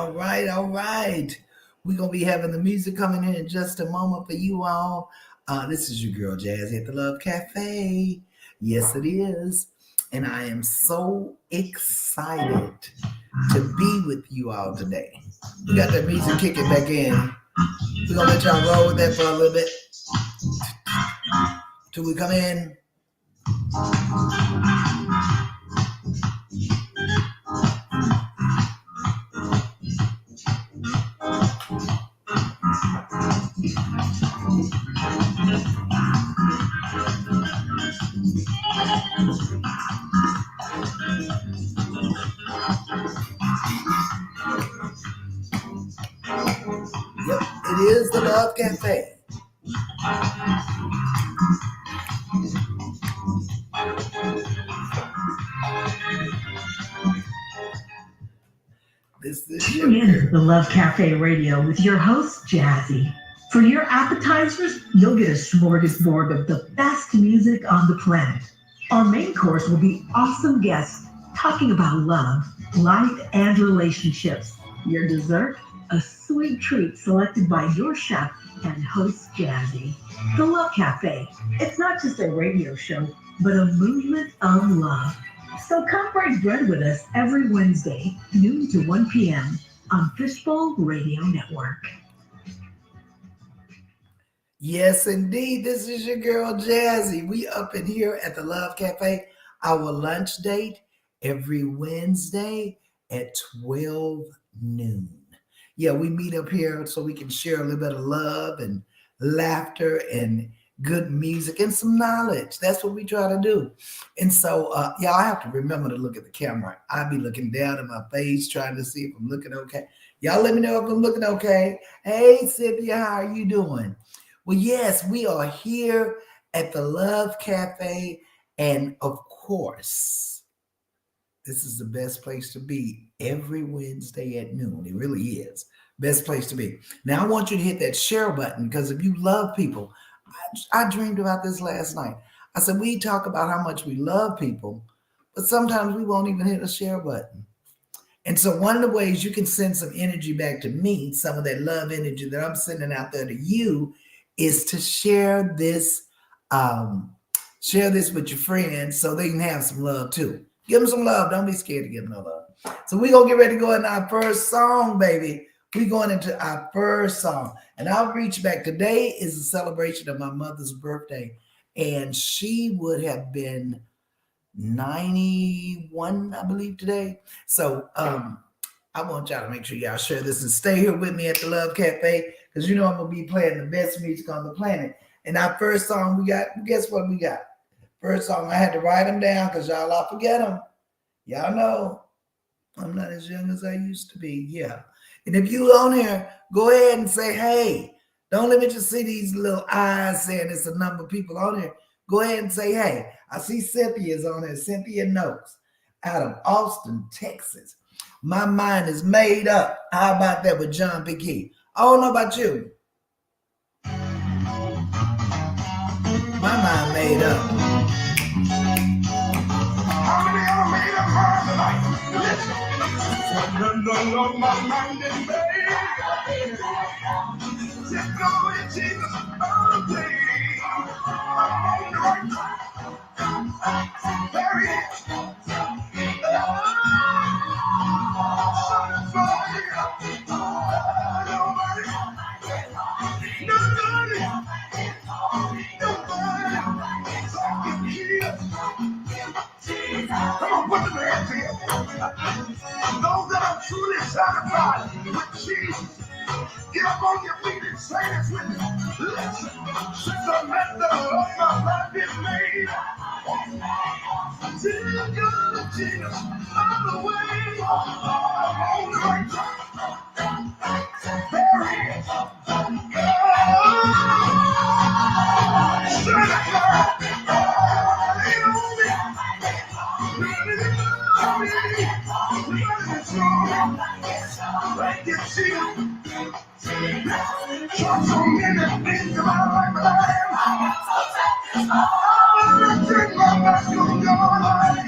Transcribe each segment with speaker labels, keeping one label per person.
Speaker 1: all right. We're gonna be having the music coming in just a moment for you all. This is your girl Jazzy at the Love Cafe. Yes, it is. And I am so excited to be with you all today. We got that music kicking back in. We're gonna let y'all roll with that for a little bit till we come in. Yep, it is the Love Cafe.
Speaker 2: Tune in to the Love Cafe Radio with your host, Jazzy. For your appetizers, you'll get a smorgasbord of the best music on the planet. Our main course will be awesome guests talking about love, life, and relationships. Your dessert, a sweet treat selected by your chef and host, Jazzy. The Love Cafe. It's not just a radio show, but a movement of love. So come break bread with us every Wednesday, noon to 1 p.m. on Fishbowl Radio Network.
Speaker 1: Yes, indeed. This is your girl, Jazzy. We up in here at the Love Cafe. Our lunch date every Wednesday at 12 noon. Yeah, we meet up here so we can share a little bit of love and laughter and good music and some knowledge. That's what we try to do. And so, y'all have to remember to look at the camera. I be looking down at my face, trying to see if I'm looking okay. Y'all let me know if I'm looking okay. Hey, Cynthia, how are you doing? Well, yes, we are here at the Love Cafe. And of course, this is the best place to be every Wednesday at noon. It really is. Best place to be. Now, I want you to hit that share button because if you love people, I dreamed about this last night. I said, we talk about how much we love people, but sometimes we won't even hit a share button. And so one of the ways you can send some energy back to me, some of that love energy that I'm sending out there to you, is to share this with your friends so they can have some love too. Give them some love. Don't be scared to give them no love. So we're going to get ready to go into our first song, baby. We're going into our first song. And I'll reach back. Today is a celebration of my mother's birthday. And she would have been 91, I believe, today. So I want y'all to make sure y'all share this and stay here with me at the Love Cafe because you know I'm going to be playing the best music on the planet. And our first song we got, guess what we got? First song, I had to write them down because y'all, I forget them. Y'all know I'm not as young as I used to be. Yeah. And if you on here, go ahead and say, hey, don't let me just see these little eyes saying it's a number of people on here. Go ahead and say, hey, I see Cynthia's on here. Cynthia Noakes out of Austin, Texas. My mind is made up. How about that with John P. I don't know about you. My mind made up.
Speaker 3: How many of them made up hard tonight? Listen. No, my mind is made. Just go with Jesus all the way. I'm on the right track. There he is. Come on, put the hands together. Those that are truly satisfied with Jesus, get up on your feet and say this with me. Listen, since the method of my life is made, till God of Jesus on the way, I'm on the right track. There he is. So many things in my life, but I turn my back on your life.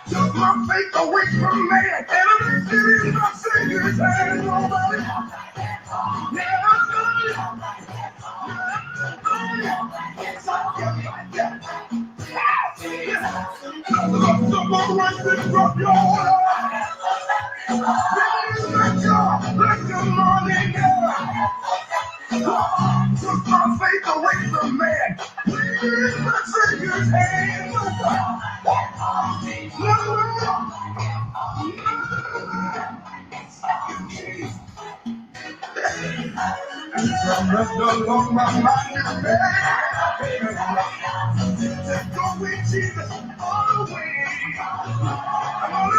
Speaker 3: Took my faith away from man, and I'm Let your money go. Took my faith away from man. Please, my Savior's hand. Lord, my mind is made. Go with Jesus all the way. I'm on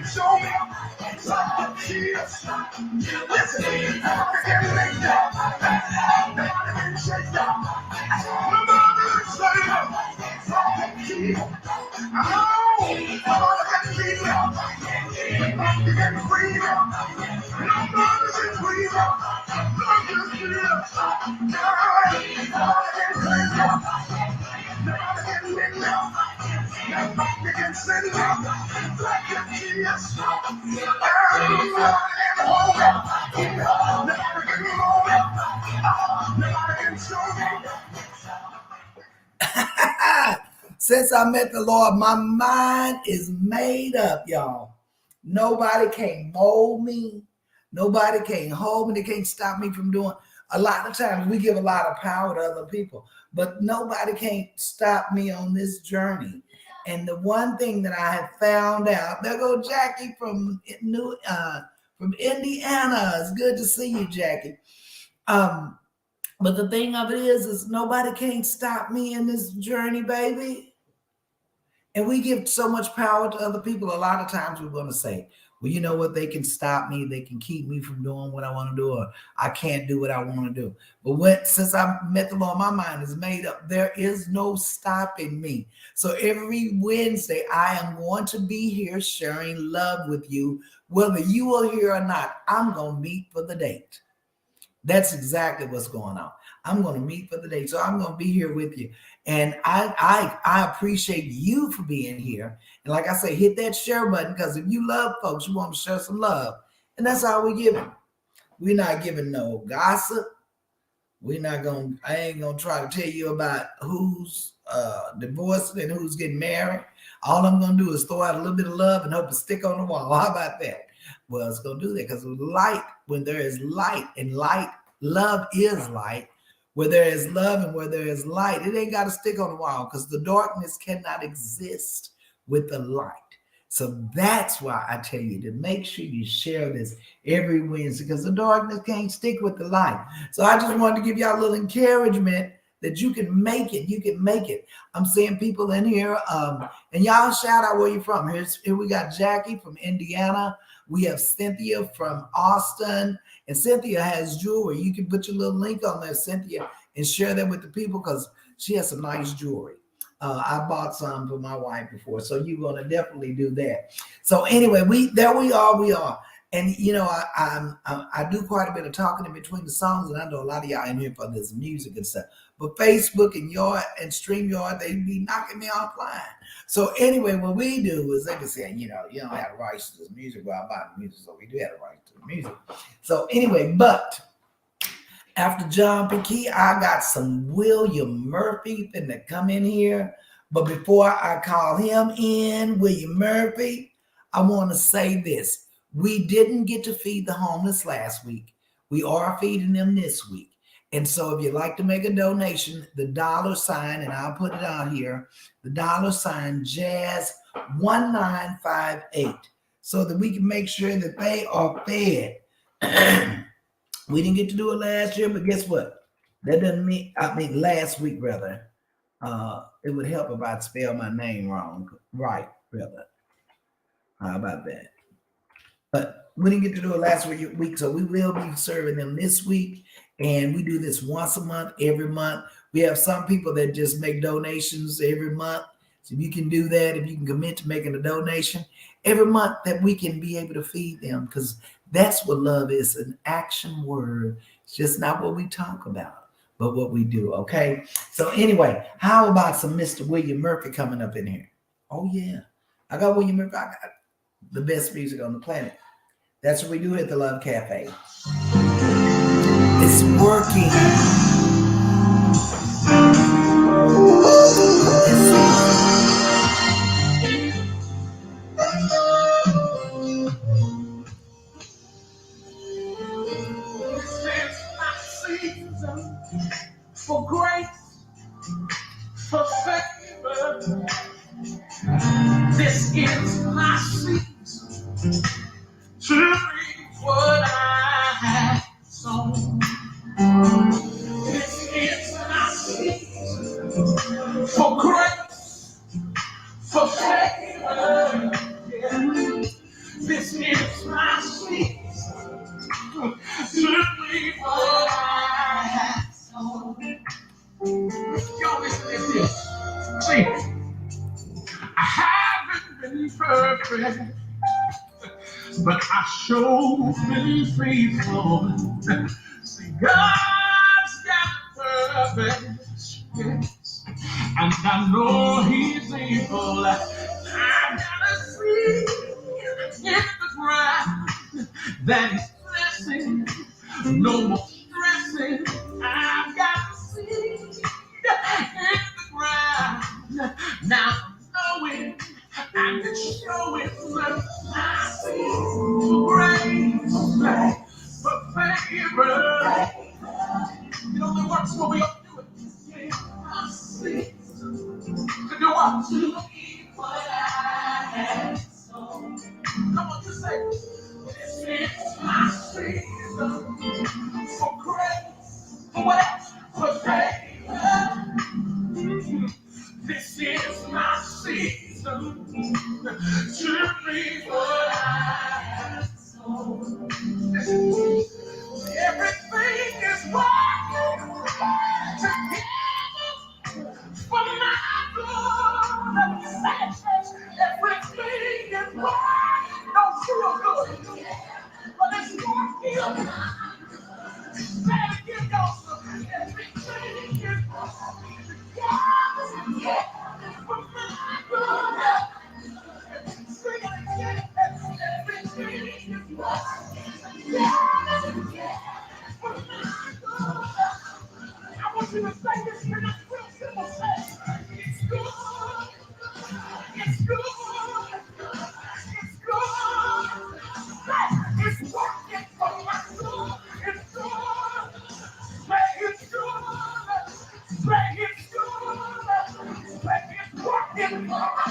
Speaker 3: show me. Jesus. Listen, I can make that. I can shake that. Nobody can say that. Jesus. Oh, nobody can keep it. Nobody can free it. Nobody can free it. Nobody can free it. Nobody can take it. Nobody can lick it. Nobody can send it. Like a Jesus.
Speaker 1: Since I met the Lord, my mind is made up, y'all. Nobody can mold me. Nobody can hold me. They can't stop me from doing. A lot of times we give a lot of power to other people, but nobody can stop me on this journey. And the one thing that I have found out, there go Jackie from Indiana. It's good to see you, Jackie. But the thing of it is nobody can stop me in this journey, baby. And we give so much power to other people. A lot of times we're going to say, well, you know what? They can stop me. They can keep me from doing what I want to do, or I can't do what I want to do. But since I met the Lord, my mind is made up. There is no stopping me. So every Wednesday, I am going to be here sharing love with you. Whether you are here or not, I'm going to meet for the date. That's exactly what's going on. I'm going to meet for the day. So I'm going to be here with you. And I appreciate you for being here. And like I say, hit that share button, because if you love folks, you want to share some love. And that's how we give it. We're not giving no gossip. I ain't going to try to tell you about who's divorced and who's getting married. All I'm going to do is throw out a little bit of love and hope it stick on the wall. How about that? Well, it's going to do that, because light, when there is light, and light, love is light. Where there is love and where there is light, it ain't got to stick on the wall, because the darkness cannot exist with the light. So that's why I tell you to make sure you share this every Wednesday, because the darkness can't stick with the light. So I just wanted to give y'all a little encouragement that you can make it. You can make it. I'm seeing people in here, and y'all shout out where you're from. Here we got Jackie from Indiana. We have Cynthia from Austin. And Cynthia has jewelry. You can put your little link on there, Cynthia, and share that with the people, because she has some nice jewelry. I bought some for my wife before, so you're going to definitely do that. So anyway, we are. And you know, I do quite a bit of talking in between the songs, and I know a lot of y'all in here for this music and stuff. But Facebook and StreamYard, they be knocking me offline. So anyway, what we do is they be saying, you know, you don't have the rights to this music. Well, I buy the music, so we do have the rights to the music. So anyway, but after John P. I got some William Murphy finna come in here. But before I call him in, William Murphy, I want to say this. We didn't get to feed the homeless last week. We are feeding them this week. And so if you'd like to make a donation, the $, and I'll put it out here, the $, Jazz 1958, so that we can make sure that they are fed. We didn't get to do it last year, but guess what? That doesn't mean, last week, rather. It would help if I'd spell my name wrong. Right, rather. How about that? But we didn't get to do it last week, so we will be serving them this week. And we do this once a month, every month. We have some people that just make donations every month. So if you can do that, if you can commit to making a donation every month, that we can be able to feed them, because that's what love is, an action word. It's just not what we talk about, but what we do. Okay. So anyway, how about some Mr. William Murphy coming up in here? Oh yeah. I got William Murphy. I got the best music on the planet. That's what we do at the Love Cafe. It's working.
Speaker 3: For grace, for favor, this is my season to reap what I have sown. This is my season for grace, for favor. Yeah. This is my season to reap what I have sown. Y'all listen to this. See, I haven't been perfect, but I sure been faithful. See, God's got purpose, yes, and I know He's able. I gotta see in the ground that He's blessing, no more stressing. I've got to see in the ground now, knowing and it's showing my seed for grace, for favor. It only works when we all do it. I see to do what? To eat what I have sown. Come on, you say, this is my season for grace, for what? For favor. This is my season to reap what I have sown. Everything is working together for my good. Everything is working. Don't feel good, but it's working. Say it again, y'all. Everything is working together for my good. Sing it again. Everything is working together for my good. I want you to say this in a real simple sense. It's good. It's good. It's good. It's working for my good. It's good. Say it's good. Say it's good. Say it's working for my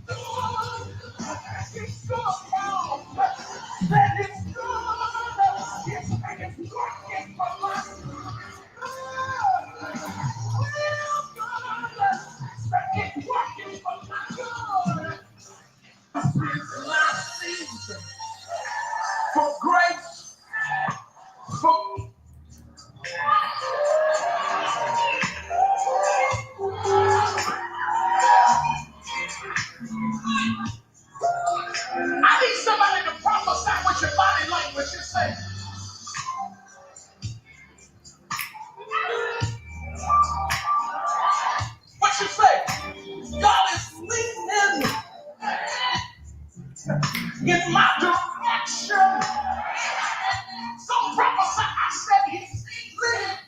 Speaker 3: good. It's good, y'all. Say it's good. It's working for my good. It's working for my good. This is my season for grace, for I need somebody to prophesy with your body language. You say, what you say? God is leading in my direction. So prophesy. I said He's leading.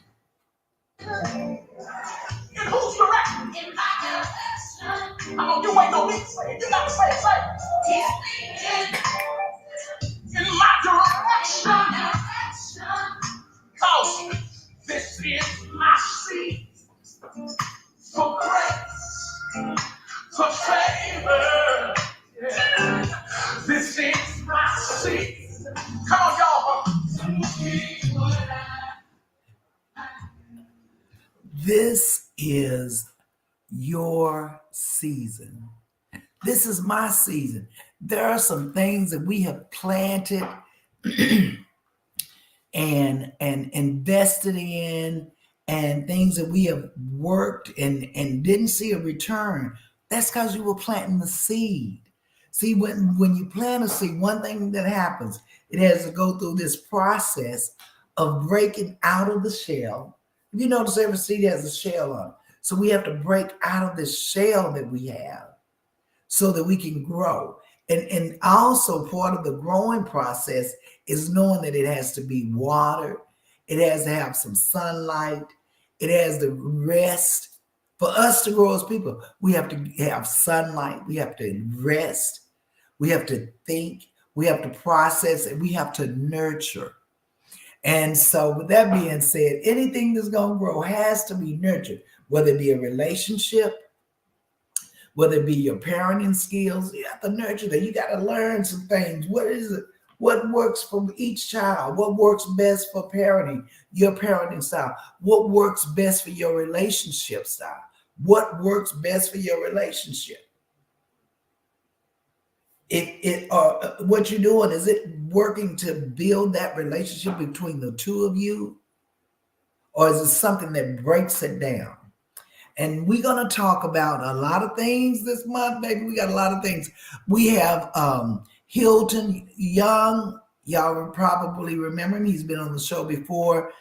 Speaker 3: In whose direction? In my direction. I know you ain't no need to say it. You gotta say it. Say it. He's leading in my direction. Cause this is my seed for grace, for favor. Yeah. This is my seed. Come on, y'all.
Speaker 1: This is your season. This is my season. There are some things that we have planted and invested in, and things that we have worked and didn't see a return. That's because you were planting the seed. See, when you plant a seed, one thing that happens, it has to go through this process of breaking out of the shell. You notice every seed has a shell on it. So we have to break out of this shell that we have so that we can grow. And also part of the growing process is knowing that it has to be watered, it has to have some sunlight, it has to rest. For us to grow as people, we have to have sunlight, we have to rest, we have to think, we have to process, and we have to nurture. And so, with that being said, anything that's going to grow has to be nurtured, whether it be a relationship, whether it be your parenting skills. You have to nurture that. You got to learn some things. What is it? What works for each child? What works best for parenting, your parenting style? What works best for your relationship style? What works best for your relationship? What you're doing, is it working to build that relationship between the two of you? Or is it something that breaks it down? And we're going to talk about a lot of things this month, baby. We got a lot of things. We have Hilton Young. Y'all will probably remember him. He's been on the show before.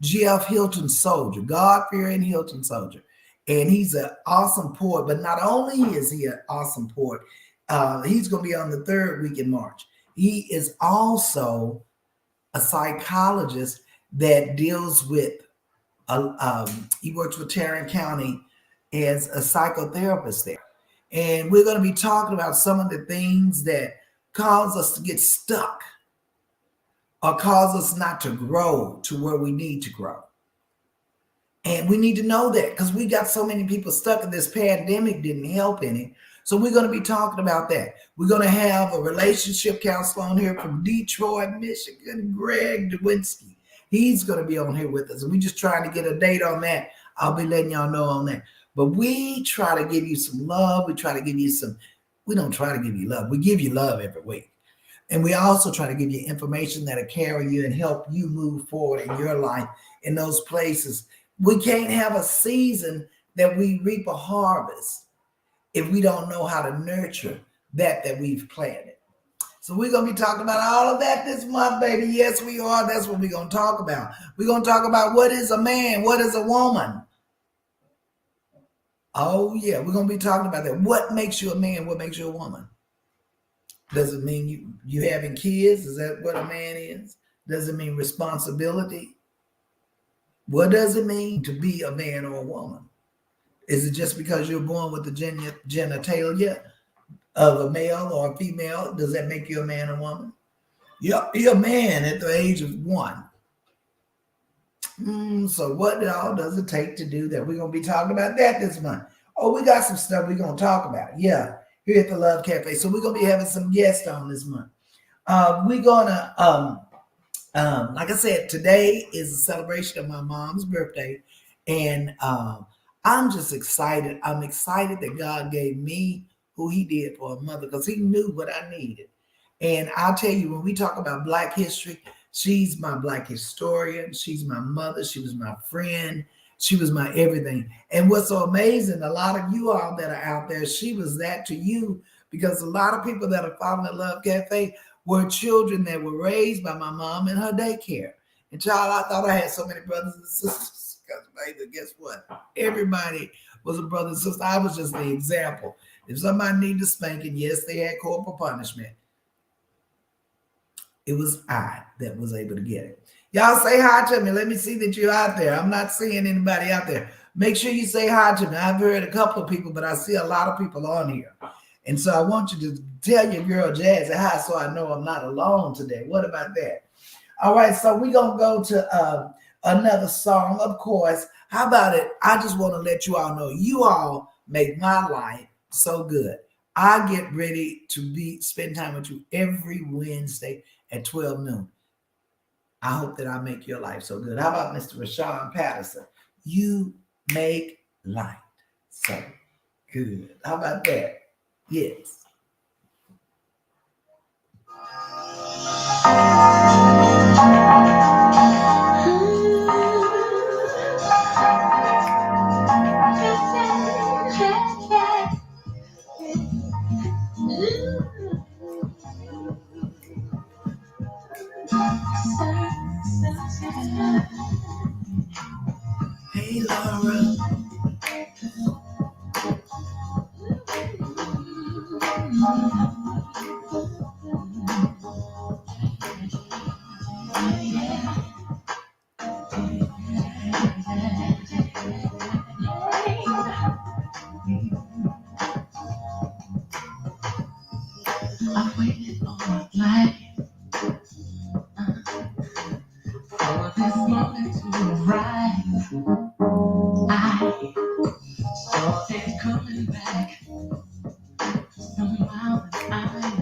Speaker 1: G.F. Hilton Soldier, God-fearing Hilton Soldier. And he's an awesome poet. But not only is he an awesome poet, he's going to be on the third week in March. He is also a psychologist that deals with he works with Tarrant County as a psychotherapist there. And we're going to be talking about some of the things that cause us to get stuck or cause us not to grow to where we need to grow. And we need to know that because we got so many people stuck, and this pandemic didn't help any. So we're going to be talking about that. We're going to have a relationship counselor on here from Detroit, Michigan, Greg Dewinski. He's going to be on here with us. And we're just trying to get a date on that. I'll be letting y'all know on that. But we try to give you some love. We try to give you some, we don't try to give you love. We give you love every week. And we also try to give you information that'll carry you and help you move forward in your life in those places. We can't have a season that we reap a harvest if we don't know how to nurture that we've planted. So we're going to be talking about all of that this month, baby. Yes, we are. That's what we're going to talk about. We're going to talk about what is a man? What is a woman? Oh, yeah. We're going to be talking about that. What makes you a man? What makes you a woman? Does it mean you having kids? Is that what a man is? Does it mean responsibility? What does it mean to be a man or a woman? Is it just because you're born with the genitalia of a male or a female? Does that make you a man or woman? You're a man at the age of 1. So what all does it take to do that? We're going to be talking about that this month. Oh, we got some stuff we're going to talk about. Yeah, here at the Love Cafe. So we're going to be having some guests on this month. We're going to, like I said, today is a celebration of my mom's birthday. And I'm just excited. I'm excited that God gave me who he did for a mother because he knew what I needed. And I'll tell you, when we talk about Black history, she's my Black historian. She's my mother. She was my friend. She was my everything. And what's so amazing, a lot of you all that are out there, she was that to you, because a lot of people that are following the Love Cafe were children that were raised by my mom in her daycare. And child, I thought I had so many brothers and sisters. Because baby, guess what? Everybody was a brother and sister. I was just the example. If somebody needed spanking, yes, they had corporal punishment. It was I that was able to get it. Y'all say hi to me. Let me see that you're out there. I'm not seeing anybody out there. Make sure you say hi to me. I've heard a couple of people, but I see a lot of people on here. And so I want you to tell your girl Jazzy hi so I know I'm not alone today. What about that? All right, so we're going to go to another song, of course. How about it? I just want to let you all know you all make my life so good. I get ready to spend time with you every Wednesday at 12 noon. I hope that I make your life so good. How about Mr. Rashawn Patterson? You make life so good. How about that? Yes.
Speaker 2: I waited all my life for this moment to arrive. I saw it coming back somehow, and I'm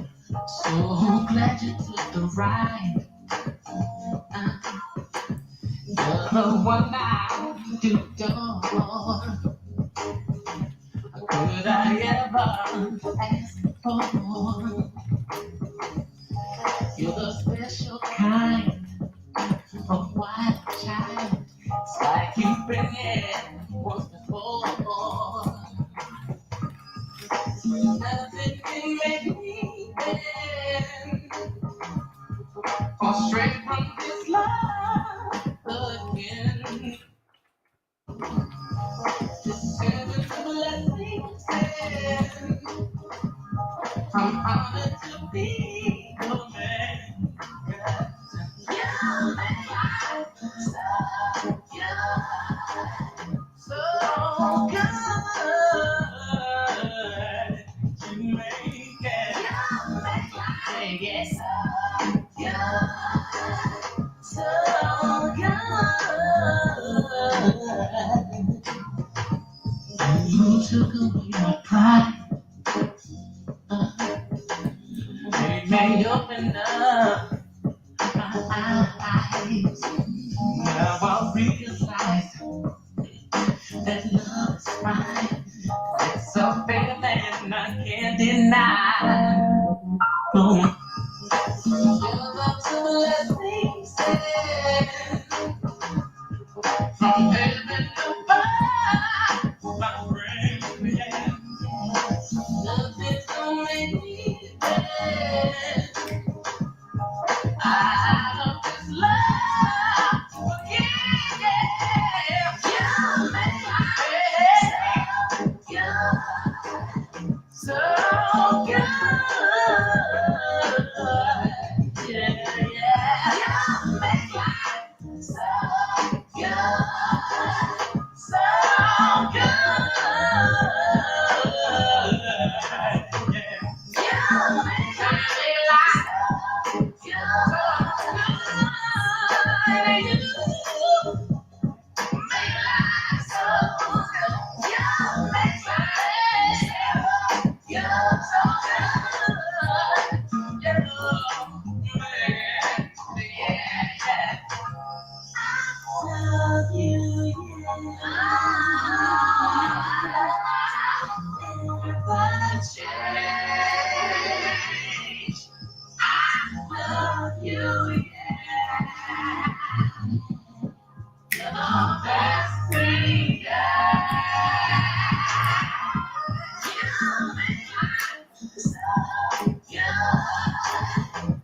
Speaker 2: so glad you took the ride. You're the one I do adore. Could I ever ask for more? You're the special kind of wild child. It's like you've been here once before. Nothing can make me bend or stray from this love again. This is a blessing sent. I'm honored to be your man. You make life so good, so good. You make it so good, so good. You took away my pride. Made me open up my eyes. Now I realize that love is right. It's a feeling I can't deny. Oh. Your love's a blessing sent from heaven above, my friend. Yeah. Love is so many bad. I love this love. Yeah. You make life so good. Yeah, yeah. You make life so good.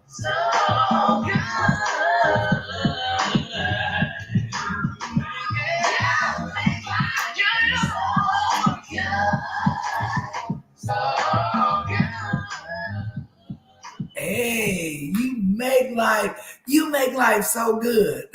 Speaker 2: So good. You make life so good.
Speaker 1: Hey, you make life so good.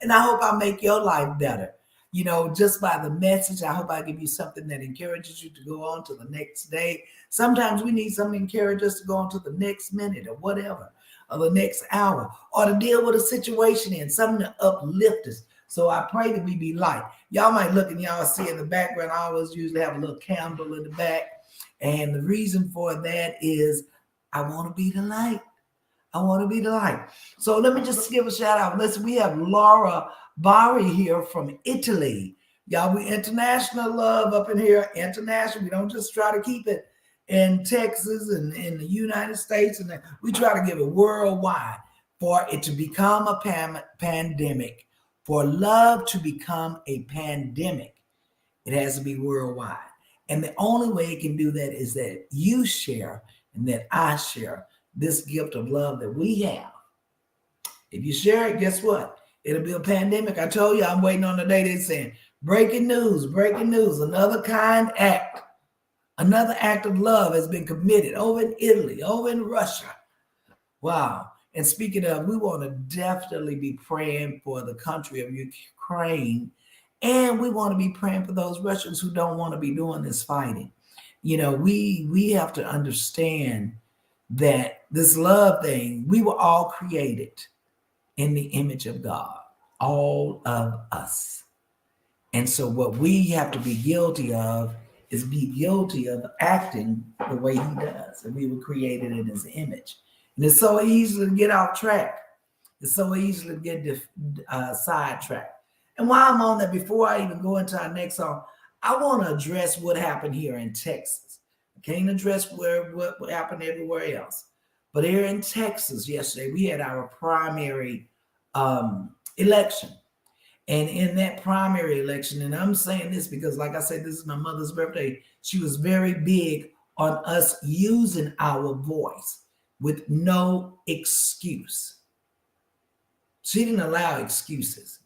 Speaker 1: And I hope I make your life better. You know, just by the message, I hope I give you something that encourages you to go on to the next day. Sometimes we need something to encourage us to go on to the next minute or whatever, or the next hour, or to deal with a situation and something to uplift us. So I pray that we be light. Y'all might look and y'all see in the background, I always usually have a little candle in the back. And the reason for that is I want to be the light. I want to be the light. So let me just give a shout out. Listen, we have Laura Bari here from Italy. Y'all, we international love up in here. International. We don't just try to keep it in Texas and in the United States. And we try to give it worldwide for it to become a pandemic. For love to become a pandemic, it has to be worldwide. And the only way it can do that is that you share and that I share this gift of love that we have. If you share it, guess what? It'll be a pandemic. I told you I'm waiting on the day they're saying, breaking news, another kind act Another act of love has been committed over in Italy, over in Russia. Wow. And speaking of, we want to definitely be praying for the country of Ukraine. And we want to be praying for those Russians who don't want to be doing this fighting. You know, we have to understand that this love thing, we were all created in the image of God, all of us. And so what we have to be guilty of is be guilty of acting the way he does. And we were created in his image. And it's so easy to get off track. It's so easy to get sidetracked. And while I'm on that, before I even go into our next song, I want to address what happened here in Texas. I can't address what happened everywhere else. But here in Texas yesterday, we had our primary election. And in that primary election, and I'm saying this because, like I said, this is my mother's birthday. She was very big on us using our voice with no excuse. She didn't allow excuses.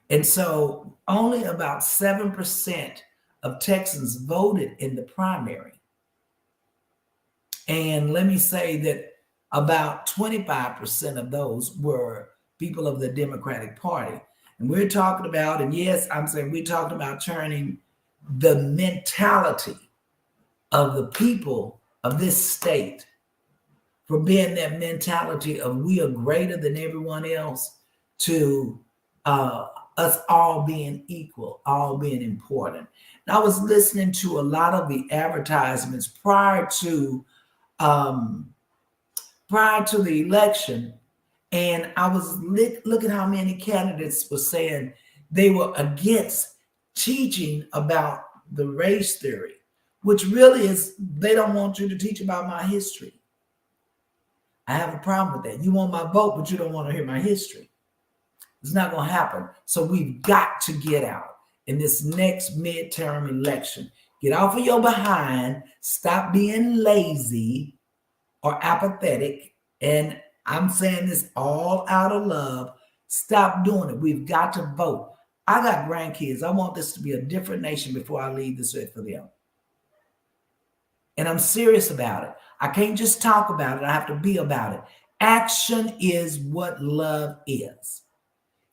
Speaker 1: And so only about 7% of Texans voted in the primary. And let me say that about 25% of those were people of the Democratic Party. And we're talking about, and yes, I'm saying we're talking about turning the mentality of the people of this state from being that mentality of we are greater than everyone else to us all being equal, all being important. And I was listening to a lot of the advertisements prior to the election, and I was looking how many candidates were saying they were against teaching about the race theory, which really is they don't want you to teach about my history. I have a problem with that. You want my vote, but you don't want to hear my history. It's not going to happen. So we've got to get out in this next midterm election. Get off of your behind. Stop being lazy or apathetic. And I'm saying this all out of love. Stop doing it. We've got to vote. I got grandkids. I want this to be a different nation before I leave this earth for them. And I'm serious about it. I can't just talk about it. I have to be about it. Action is what love is.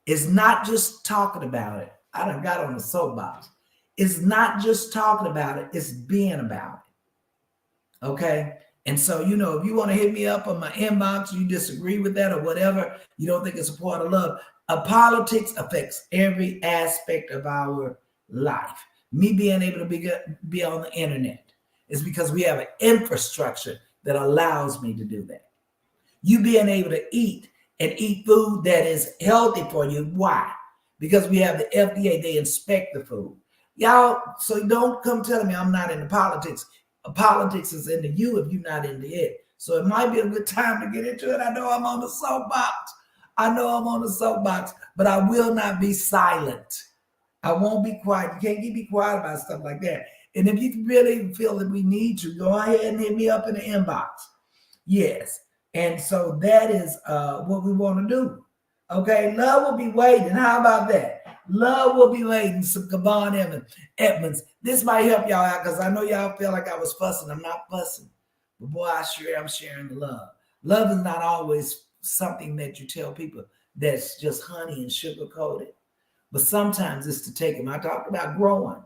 Speaker 1: It's not just talking about it. I done got on the soapbox. It's not just talking about it. It's being about it. Okay? And so, you know, if you want to hit me up on my inbox, you disagree with that or whatever, you don't think it's a part of love. Politics affects every aspect of our life. Me being able to be on the internet is because we have an infrastructure that allows me to do that. You being able to eat and eat food that is healthy for you. Why? Because we have the FDA, they inspect the food. Y'all, so don't come telling me I'm not into politics. Politics is into you if you're not into it. So it might be a good time to get into it. I know I'm on the soapbox. But I will not be silent. I won't be quiet. You can't be quiet about stuff like that. And if you really feel that we need to, go ahead and hit me up in the inbox. Yes. And so that is what we want to do. Okay. Love will be waiting. How about that? Love will be waiting. Some Kavon Edmonds. This might help y'all out because I know y'all feel like I was fussing. I'm not fussing. But boy, I'm sharing the love. Love is not always something that you tell people that's just honey and sugar coated. But sometimes it's to take them. I talked about growing.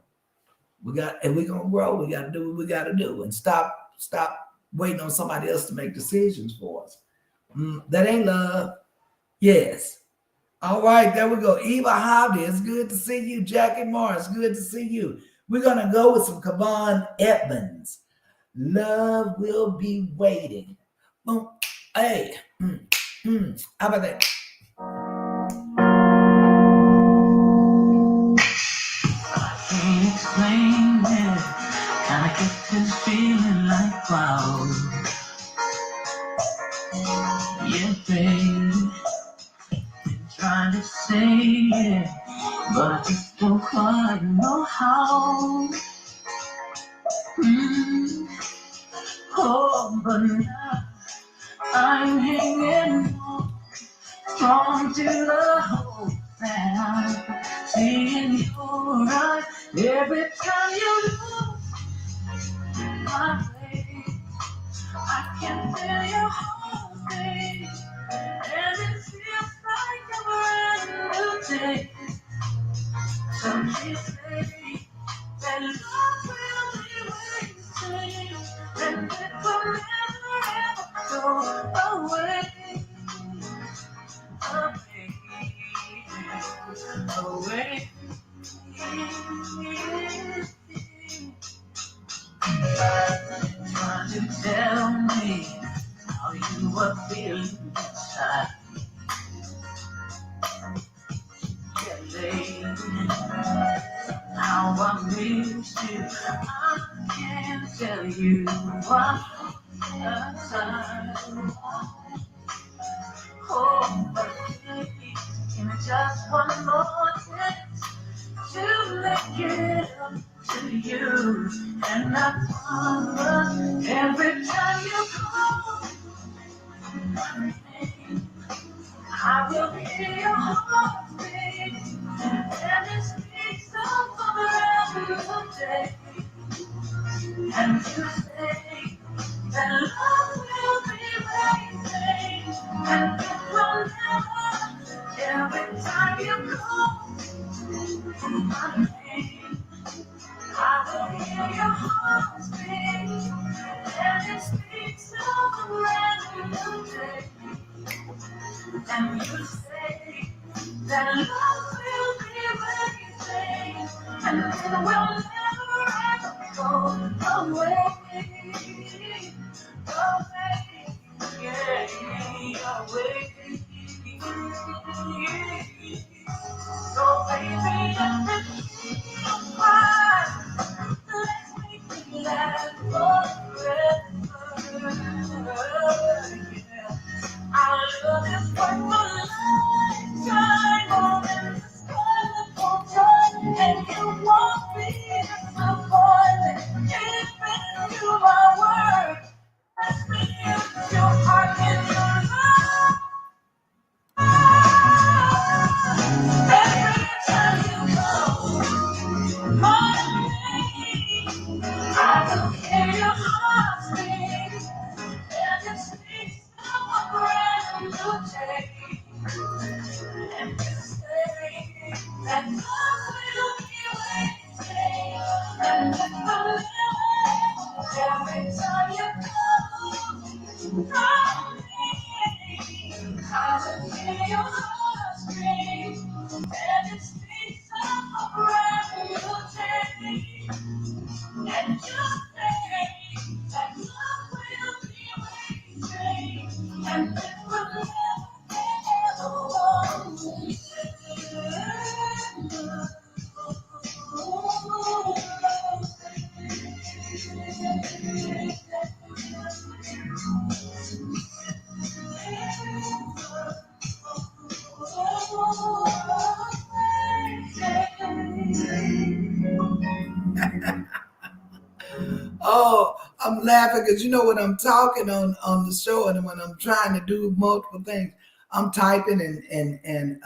Speaker 1: We're gonna grow. We gotta do what we gotta do and stop waiting on somebody else to make decisions for us. That ain't love. Yes. All right, there we go. Eva Hobby, it's good to see you. Jackie Morris, good to see you. We're gonna go with some Kavon Edmonds. Love will be waiting. Boom. Hey. How about that?
Speaker 2: I can't explain it. Kinda get this feeling like clouds. Yeah, baby. Trying to say it, but I just don't quite know how. Oh, but now I'm hanging on, strong to the hope that I see in your eyes every time you look. my way. I can feel your heartbeat, and it feels like a brand new day. Some say that love will be wasted, and it will never ever go away. Away. Trying to tell me how you were feeling inside. Yeah, lady, how I miss you. I can't tell you why. Oh, but give me just one more chance to make it up to you. And I promise every time you call my name, I will hear your heartbeat, and it speaks of a brand new day. And you say that love will be waiting, and it will never, every time you call my name, I will hear your heart speak, and it speaks of a brand new day. And you say that love will be waiting, and it will never ever go away. Away, yeah, away. So baby, let me cry. Let's make it last forever. Yeah. Our love is worth a lifetime, more than this wonderful time, and you won't be disappointed. Give you my word. Let me use your heart and your love. Every time you call my name, I will hear your heart beat, and it speaks of a brand new day. And you say that love will be waiting, and it will never, every time you call my name, I will hear your heart scream, and it speaks of a brand new day. And you say that love will be waiting, and it will never go away.
Speaker 1: Oh, I'm laughing because you know when I'm talking on the show and when I'm trying to do multiple things, I'm typing and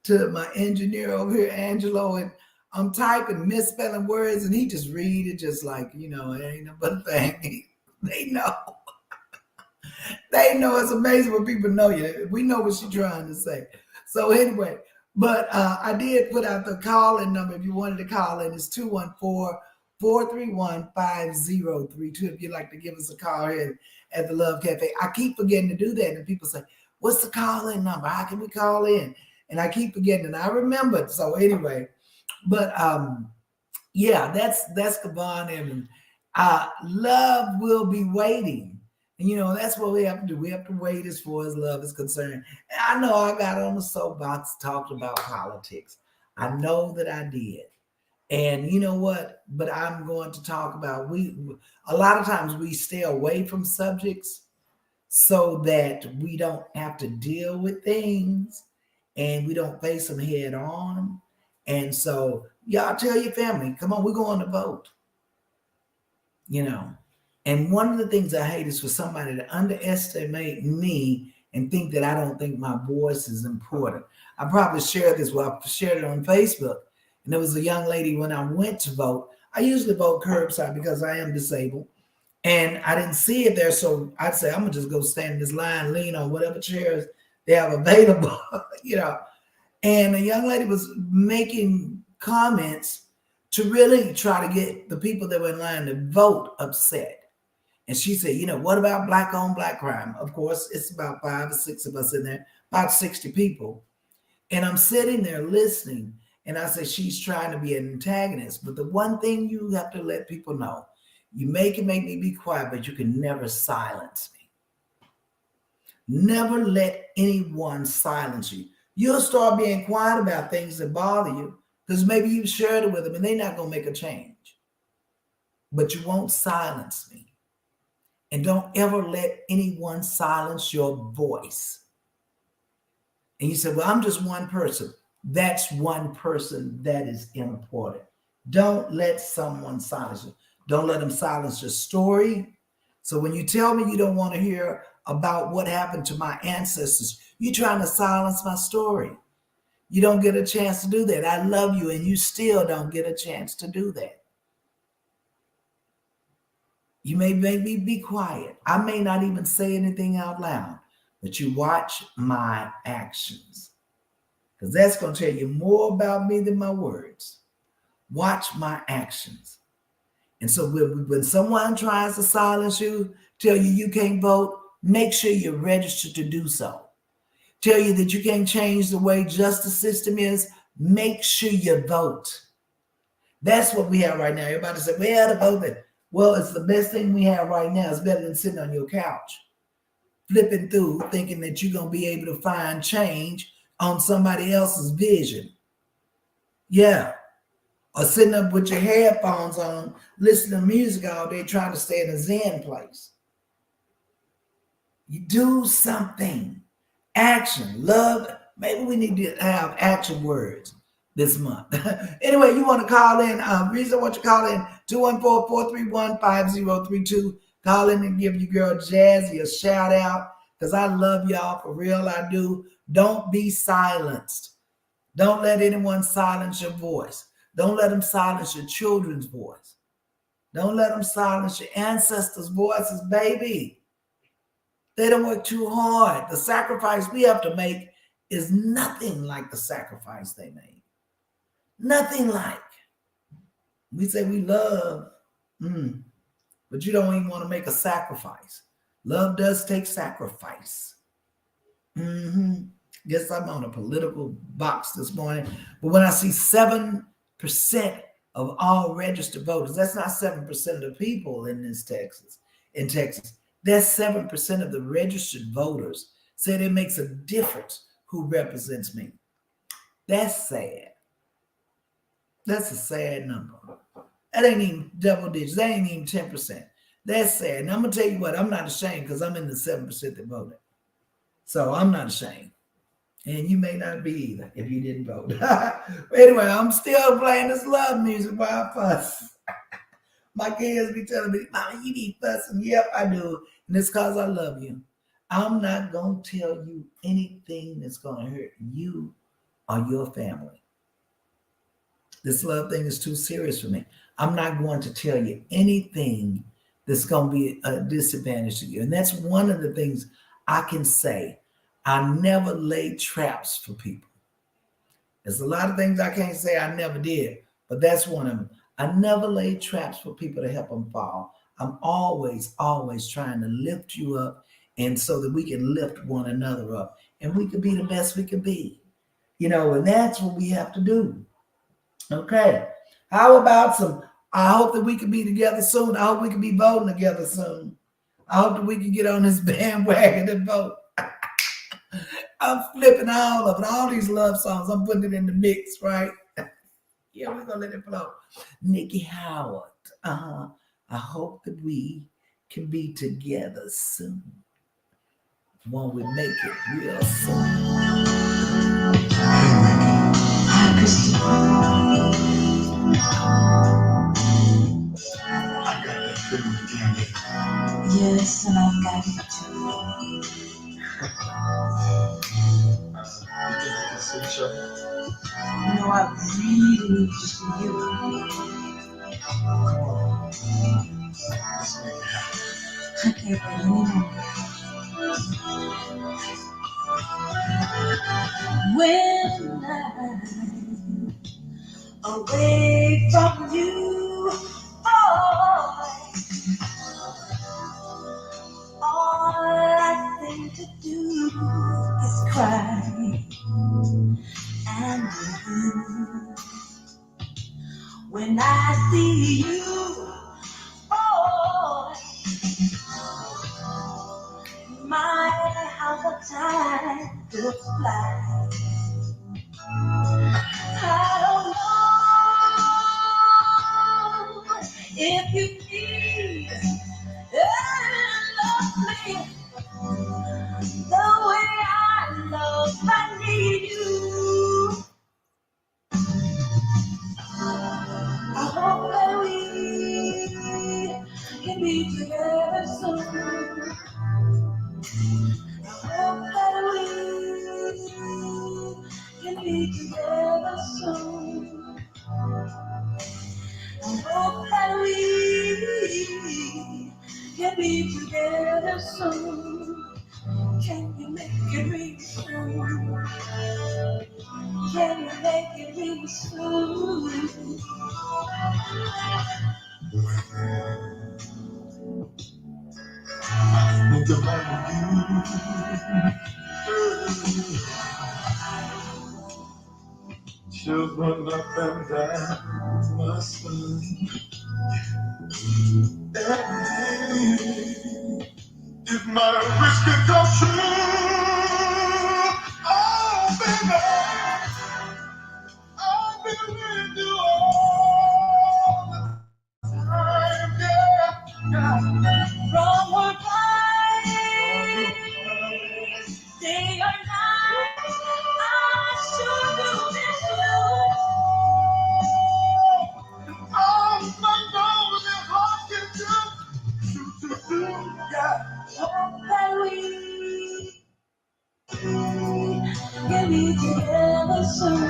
Speaker 1: to my engineer over here, Angelo, and I'm typing misspelling words, and he just read it just like it ain't no but a thing. They know. They know it's amazing when people know you. We know what she's trying to say. So anyway, but I did put out the call-in number. If you wanted to call in, it's 214-431-5032. If you'd like to give us a call here at the Love Cafe. I keep forgetting to do that. And people say, what's the call-in number? How can we call in? And I keep forgetting, and I remembered. So anyway, but yeah, that's Kavon and love will be waiting. And that's what we have to do. We have to wait as far as love is concerned. And I know I got on the soapbox, talked about politics. I know that I did. And you know what? But I'm going to talk about a lot of times we stay away from subjects so that we don't have to deal with things and we don't face them head on. And so y'all tell your family, come on, we're going to vote. And one of the things I hate is for somebody to underestimate me and think that I don't think my voice is important. I probably shared this. Well, I shared it on Facebook. And there was a young lady when I went to vote. I usually vote curbside because I am disabled. And I didn't see it there. So I'd say, I'm going to just go stand in this line, lean on whatever chairs they have available, you know. And a young lady was making comments to really try to get the people that were in line to vote upset. And she said, you know, what about black on black crime? Of course, it's about 5 or 6 of us in there, about 60 people. And I'm sitting there listening. And I said, she's trying to be an antagonist. But the one thing you have to let people know, you can make me be quiet, but you can never silence me. Never let anyone silence you. You'll start being quiet about things that bother you because maybe you've shared it with them and they're not going to make a change. But you won't silence me. And don't ever let anyone silence your voice. And you said, well, I'm just one person. That's one person that is important. Don't let someone silence you. Don't let them silence your story. So when you tell me you don't want to hear about what happened to my ancestors, you're trying to silence my story. You don't get a chance to do that. I love you, and you still don't get a chance to do that. You may make me be quiet. I may not even say anything out loud, but you watch my actions, because that's going to tell you more about me than my words. Watch my actions. And so when someone tries to silence you, tell you you can't vote, make sure you're registered to do so. Tell you that you can't change the way justice system is, make sure you vote. That's what we have right now. Everybody said, we had to vote. Well, it's the best thing we have right now. It's better than sitting on your couch, flipping through, thinking that you're going to be able to find change on somebody else's vision. Yeah. Or sitting up with your headphones on, listening to music all day, trying to stay in a Zen place. You do something. Action, love. Maybe we need to have action words this month. Anyway, you want to call in. Reason I want you to call in 214-431-5032. Call in and give your girl Jazzy a shout out, because I love y'all for real. I do. Don't be silenced. Don't let anyone silence your voice. Don't let them silence your children's voice. Don't let them silence your ancestors' voices, baby. They don't work too hard. The sacrifice we have to make is nothing like the sacrifice they made. Nothing like. We say we love, but you don't even want to make a sacrifice. Love does take sacrifice. Guess I'm on a political box this morning. But when I see 7% of all registered voters, that's not 7% of the people in Texas. That's 7% of the registered voters said it makes a difference who represents me. That's sad. That's a sad number. That ain't even double digits. That ain't even 10%. That's sad. And I'm going to tell you what, I'm not ashamed, because I'm in the 7% that voted. So I'm not ashamed. And you may not be either if you didn't vote. Anyway, I'm still playing this love music while I fuss. My kids be telling me, Mama, you be fussing. Yep, I do. And it's because I love you. I'm not going to tell you anything that's going to hurt you or your family. This love thing is too serious for me. I'm not going to tell you anything that's going to be a disadvantage to you. And that's one of the things I can say. I never laid traps for people. There's a lot of things I can't say I never did, but that's one of them. I never laid traps for people to help them fall. I'm always trying to lift you up, and so that we can lift one another up, and we can be the best we can be. And that's what we have to do. Okay. How about I hope that we can be together soon. I hope we can be voting together soon. I hope that we can get on this bandwagon and vote. I'm flipping all of it. All these love songs, I'm putting it in the mix, right? Yeah, we're going to let it flow. Nikki Howard. I hope that we can be together soon. Won't we make it real soon?
Speaker 2: Hi, Christine.
Speaker 3: I got that feeling candy.
Speaker 2: Yes, and I've got it too.
Speaker 3: You think we can see each other?
Speaker 2: I really need to see you.
Speaker 3: Come on.
Speaker 4: I can't wait anymore. When I'm away from you, boy, all I think to do is cry. And when I see you, boy, my how the time goes fly. I don't know if you need and love me the way I need you. I hope that we can be together soon. I hope that we can be together soon. I hope that we can be together soon. Can you make it real soon? Can you make it real soon?
Speaker 3: Think about you. Children up and down my spine. If my wish could come true, oh baby, I've been with you all the time, yeah.
Speaker 4: From what I day or night, I sure do miss you.
Speaker 3: Oh, my God, if I can do, yeah.
Speaker 4: Hope that we can be together soon.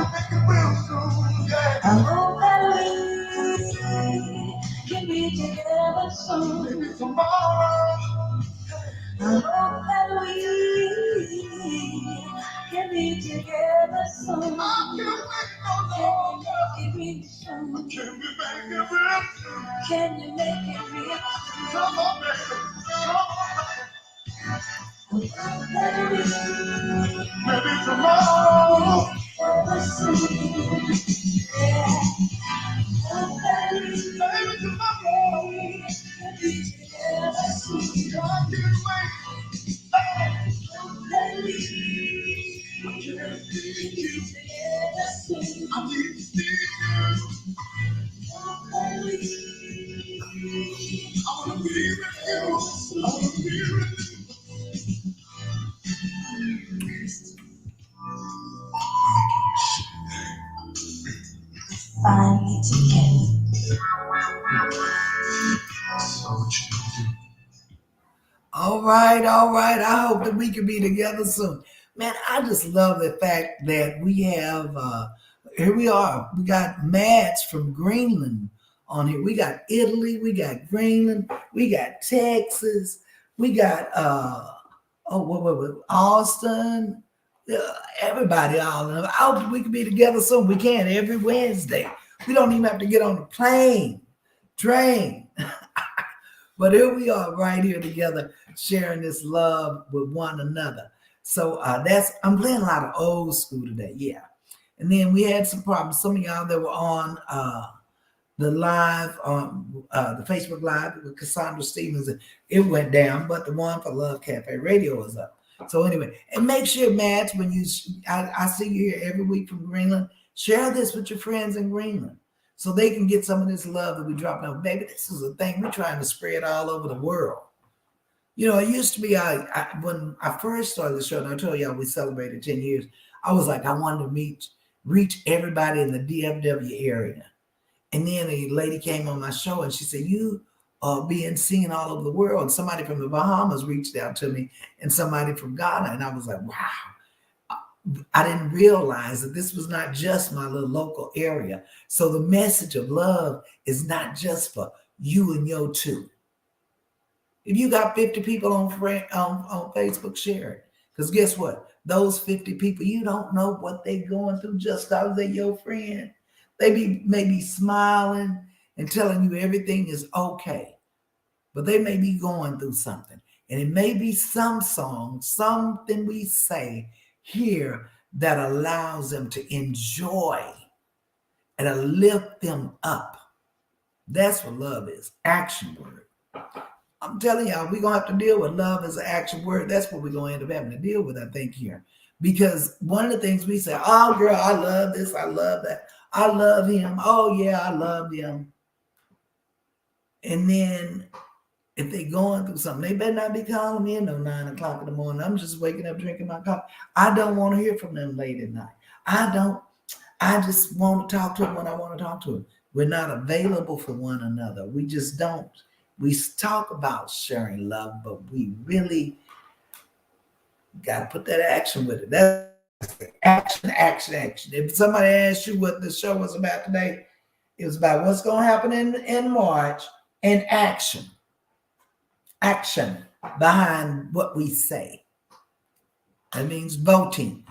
Speaker 3: Make it real soon, yeah.
Speaker 4: I hope that we can be together soon.
Speaker 3: Maybe tomorrow.
Speaker 4: I hope that we can be together soon.
Speaker 3: I can't wait no longer.
Speaker 4: Can you make it real soon?
Speaker 3: Can we make it real soon?
Speaker 4: Can you make it real soon?
Speaker 3: Come on, baby. Come on,
Speaker 4: I hope that we
Speaker 3: maybe tomorrow.
Speaker 4: together soon. Yeah. Hope that we
Speaker 3: Maybe tomorrow.
Speaker 4: can be together soon.
Speaker 3: I can't wait.
Speaker 4: Hope that we can be together soon.
Speaker 3: I need to see you.
Speaker 4: Hope that we
Speaker 3: I want to be with you. I want to be with you.
Speaker 4: finally together.
Speaker 3: So what you gonna do?
Speaker 1: All right, all right. I hope that we can be together soon. Man, I just love the fact that we have here we are. We got Mads from Greenland on here. We got Italy, we got Greenland, we got Texas, we got Austin, everybody all in. I hope we can be together soon. We can every Wednesday. We don't even have to get on the plane, train. But here we are right here together, sharing this love with one another. So I'm playing a lot of old school today, yeah. And then we had some problems. Some of y'all that were on the live on the Facebook Live with Cassandra Stevens, it went down, but the one for Love Cafe Radio is up. So anyway, and make sure, Matt, when I see you here every week from Greenland, share this with your friends in Greenland so they can get some of this love that we drop now. Baby, this is a thing we're trying to spread all over the world. You know, it used to be when I first started the show, and I told y'all we celebrated 10 years, I was like, I wanted to reach everybody in the DFW area. And then a lady came on my show and she said, you are being seen all over the world. And somebody from the Bahamas reached out to me and somebody from Ghana. And I was like, wow. I didn't realize that this was not just my little local area. So the message of love is not just for you and your two. If you got 50 people on Facebook, share it. Because guess what? Those 50 people, you don't know what they're going through just because they're your friend. They may be smiling and telling you everything is okay, but they may be going through something. And it may be some song, something we say here that allows them to enjoy and to lift them up. That's what love is, action word. I'm telling y'all, we're going to have to deal with love as an action word. That's what we're going to end up having to deal with, I think, here. Because one of the things we say, oh, girl, I love this, I love that. I love him. Oh, yeah, I love him. And then if they're going through something, they better not be calling me at 9 o'clock in the morning. I'm just waking up, drinking my coffee. I don't want to hear from them late at night. I just want to talk to them when I want to talk to them. We're not available for one another. We just don't. We talk about sharing love, but we really got to put that action with it. That's action, action, action. If somebody asked you what the show was about today, it was about what's going to happen in March and action. Action behind what we say. That means voting.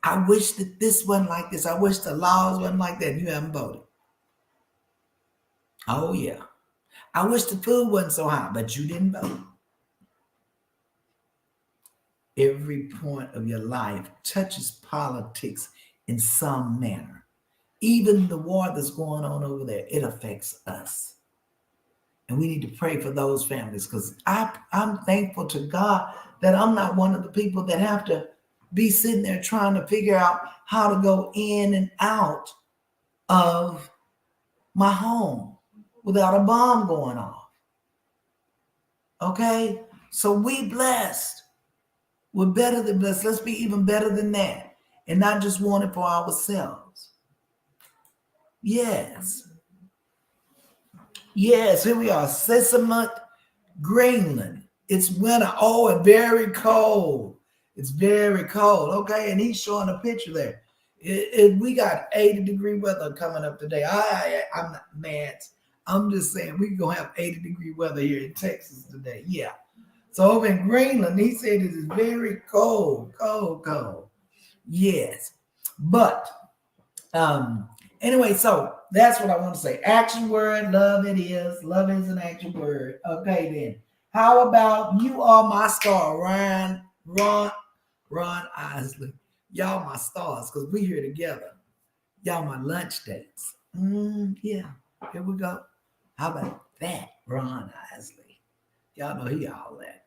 Speaker 1: I wish that this wasn't like this. I wish the laws wasn't like that. You haven't voted. Oh, yeah. I wish the food wasn't so high, but you didn't vote. Every point of your life touches politics in some manner. Even the war that's going on over there, it affects us. And we need to pray for those families, because I'm thankful to God that I'm not one of the people that have to be sitting there trying to figure out how to go in and out of my home without a bomb going off. Okay? So we blessed. We're better than blessed. Let's be even better than that. And not just want it for ourselves. Yes. Yes, here we are. Sissamut, Greenland. It's winter. Oh, and very cold. It's very cold. Okay, and he's showing a picture there. We got 80-degree weather coming up today. I'm not mad. I'm just saying we're going to have 80-degree weather here in Texas today. Yeah. So over in Greenland, he said it is very cold, cold, cold. Yes. But anyway, so that's what I want to say. Action word, love it is. Love is an action word. Okay, then. How about You Are My Star, Ron Isley. Y'all my stars, because we here together. Y'all my lunch dates. Yeah, here we go. How about that, Ron Isley? Y'all know he all that.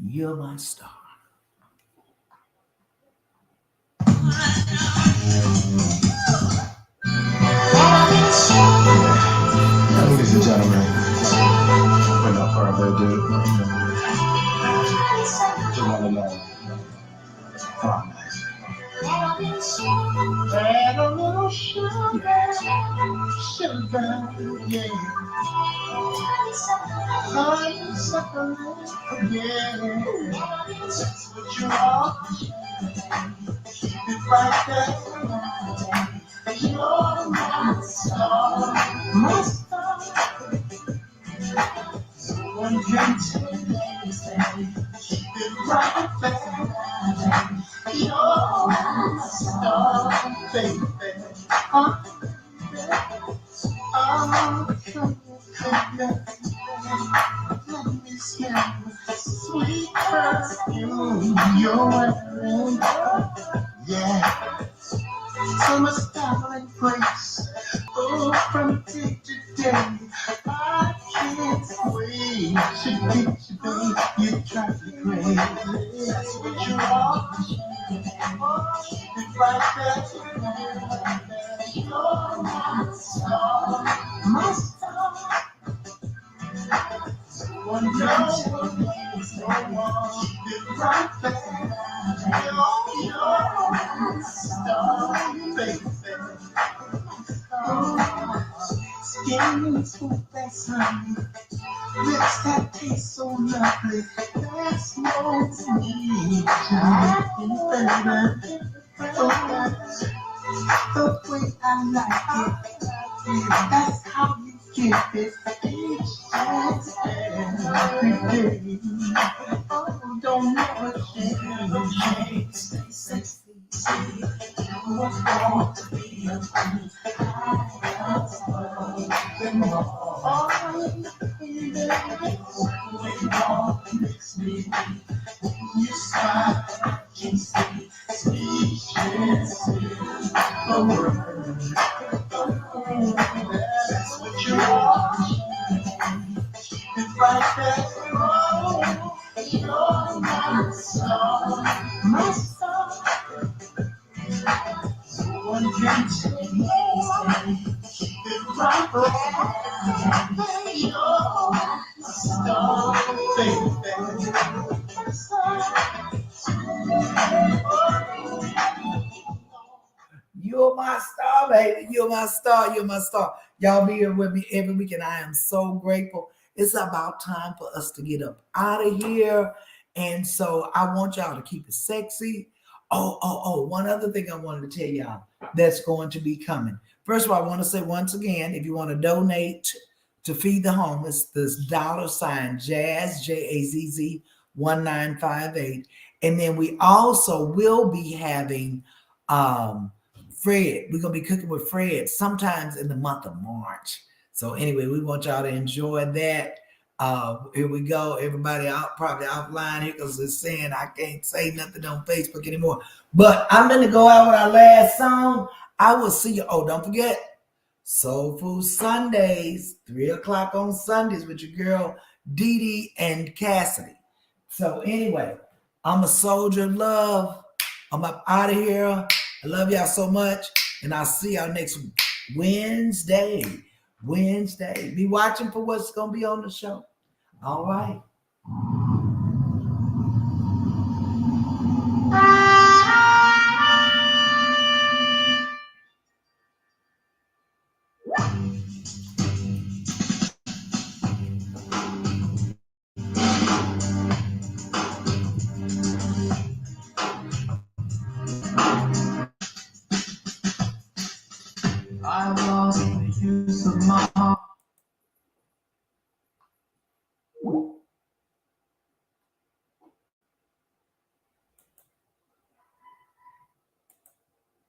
Speaker 1: You're my star.
Speaker 3: Ladies and gentlemen, without further ado, just want to know. Promise. Add a little sugar, yeah. Honeysuckle, yeah. That's what you are. Keep it right there. You're my star, my star. One can keep it right there. You're my star, baby. Let me smell sweet perfume you're wearing. Yeah, so much style and grace. Oh, from day to day, I can't wait to get you, babe. You drive me crazy. That's what you are. Keep it right there. You're my star, my star. One day, keep it right there. You're my star, baby. Skin smooth as honey, lips that taste so lovely. There's no need to make any better. Oh, The way I like it. That's how you keep it each and every day. Oh, don't never change. Stay sexy. You was born to be a queen. Makes me you smile, I can see speechless. The word, that's what you are. If I said wrong, you're my star, my star. One can say if I wrong, you're my star,
Speaker 1: You're my star, baby. You're my star. You're my star. Y'all be here with me every week, and I am so grateful. It's about time for us to get up out of here. And so I want y'all to keep it sexy. Oh, one other thing I wanted to tell y'all that's going to be coming. First of all, I want to say once again, if you want to donate to feed the homeless, this $ Jazz, JAZZ 1958. And then we also will be having Fred. We're gonna be cooking with Fred sometimes in the month of March. So anyway, we want y'all to enjoy that. Here we go. Everybody out probably offline here because they're saying I can't say nothing on Facebook anymore. But I'm gonna go out with our last song. I will see you. Oh, don't forget Soul Food Sundays, 3 o'clock on Sundays with your girl Dee Dee and Cassidy. So anyway, I'm a soldier of love. I'm up out of here. I love y'all so much. And I'll see y'all next Wednesday. Be watching for what's going to be on the show. All right.